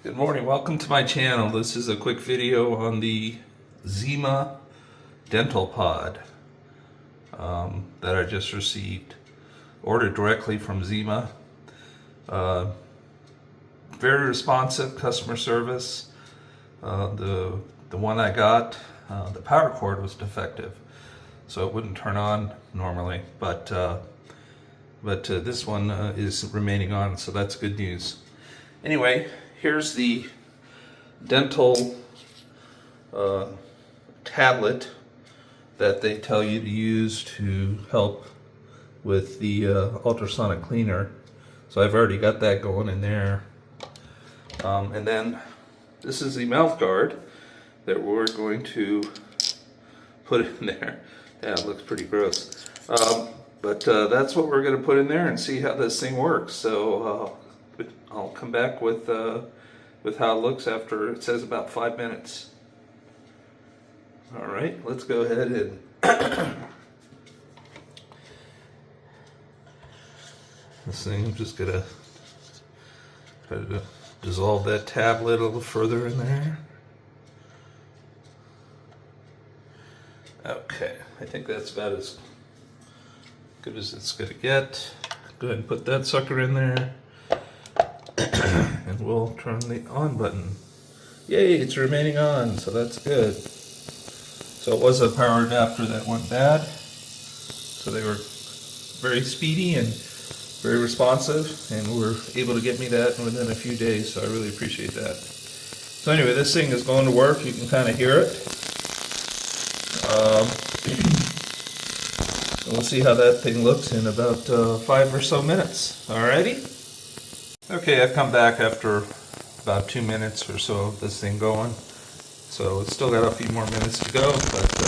Good morning, welcome to my channel. This is a quick video on the Zima Dental POD that I just received. Ordered directly from Zima. Very responsive customer service. The one I got, the power cord was defective, so it wouldn't turn on normally, but this one is remaining on, so that's good news. Anyway, here's the dental tablet that they tell you to use to help with the ultrasonic cleaner. So I've already got that going in there. And then this is the mouth guard that we're going to put in there. Yeah, it looks pretty gross. But that's what we're going to put in there and see how this thing works. So I'll come back with how it looks after, it says, about 5 minutes. All right, let's go ahead and this thing, I'm just gonna try to dissolve that tablet a little further in there. Okay, I think that's about as good as it's gonna get. Go ahead and put that sucker in there. And we'll turn the on button. Yay, it's remaining on, so that's good. So it was a power adapter that went bad. So they were very speedy and very responsive, and were able to get me that within a few days, so I really appreciate that. So anyway, this thing is going to work. You can kind of hear it. We'll see how that thing looks in about 5 or so minutes. Alrighty? Okay, I've come back after about 2 minutes or so of this thing going. So it's still got a few more minutes to go, but we're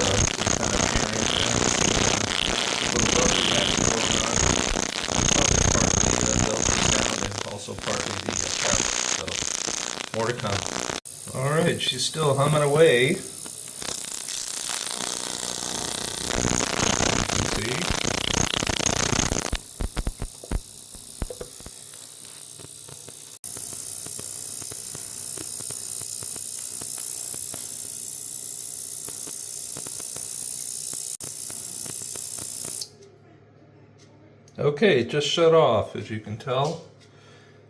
kind of hearing a little bubbly action going on. Probably part of the sound and also part of the tablet. So more to come. Alright, she's still humming away. See? Okay, it just shut off, as you can tell.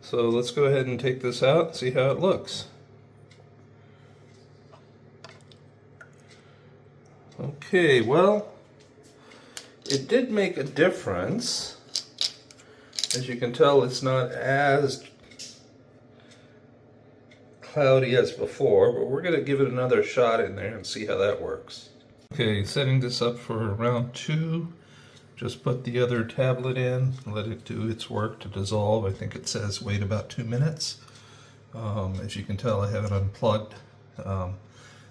So let's go ahead and take this out and see how it looks. Okay, well, it did make a difference. As you can tell, it's not as cloudy as before, but we're going to give it another shot in there and see how that works. Okay, setting this up for round 2. Just put the other tablet in, let it do its work to dissolve. I think it says wait about 2 minutes. As you can tell, I have it unplugged.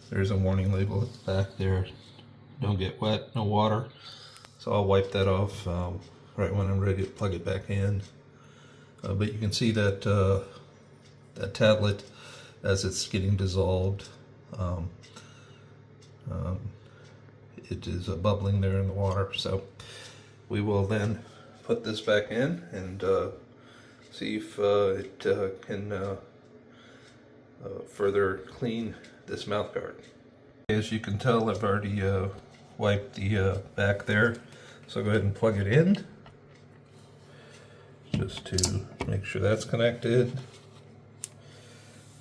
There's a warning label at the back there. Don't get wet, no water. So I'll wipe that off right when I'm ready to plug it back in. But you can see that that tablet, as it's getting dissolved, it is bubbling there in the water. So we will then put this back in and see if it can further clean this mouth guard. As you can tell, I've already wiped the back there, so go ahead and plug it in just to make sure that's connected.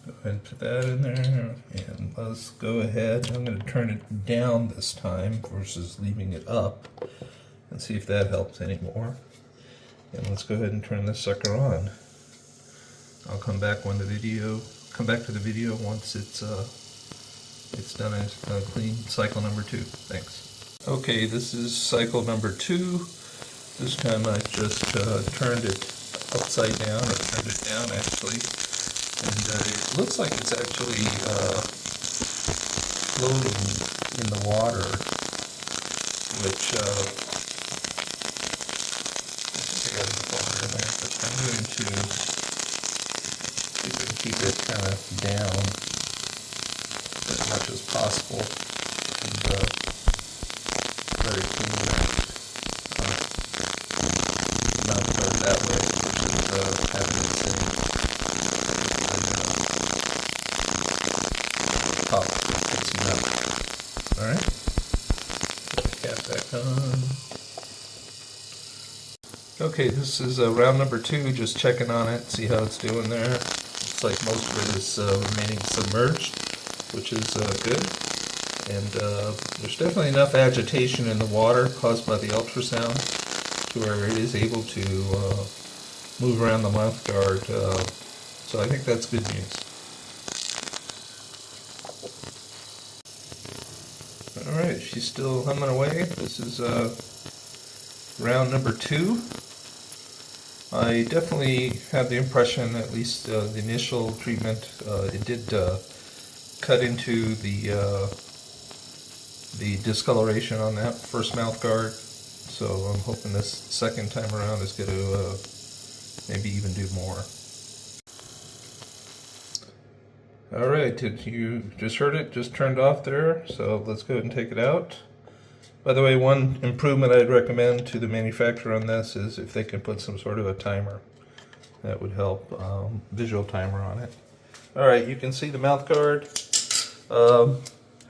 Go ahead and put that in there, and let's go ahead. I'm going to turn it down this time versus leaving it up, and see if that helps anymore. And let's go ahead and turn this sucker on. I'll come back to the video once it's done as clean cycle number 2. Thanks. Okay, this is cycle number 2. This time I just turned it upside down, or turned it down actually, and it looks like it's actually floating in the water, which I'm going to see if I can keep it kind of down as much as possible and let it clean not start that way, which is having the same done. Okay, this is round number 2, just checking on it, see how it's doing there. Looks like most of it is remaining submerged, which is good. And there's definitely enough agitation in the water caused by the ultrasound to where it is able to move around the mouth guard. So I think that's good news. Alright, she's still humming away. This is round number 2. I definitely have the impression, at least the initial treatment, it did cut into the discoloration on that first mouth guard. So I'm hoping this second time around is going to maybe even do more. Alright, you just heard it, just turned off there, so let's go ahead and take it out. By the way, one improvement I'd recommend to the manufacturer on this is if they can put some sort of a timer. That would help, visual timer on it. Alright, you can see the mouth guard.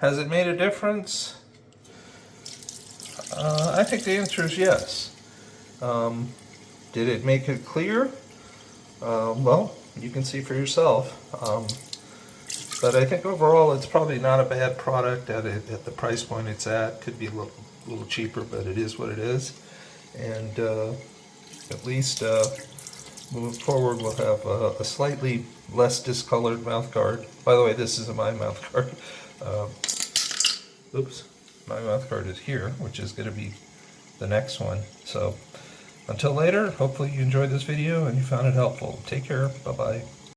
Has it made a difference? I think the answer is yes. Did it make it clear? Well, you can see for yourself. But I think overall it's probably not a bad product at the price point it's at. Could be a little cheaper, but it is what it is. And at least moving forward we'll have a slightly less discolored mouth guard. By the way, this isn't my mouth guard. Oops, my mouth guard is here, which is going to be the next one. So until later, hopefully you enjoyed this video and you found it helpful. Take care. Bye-bye.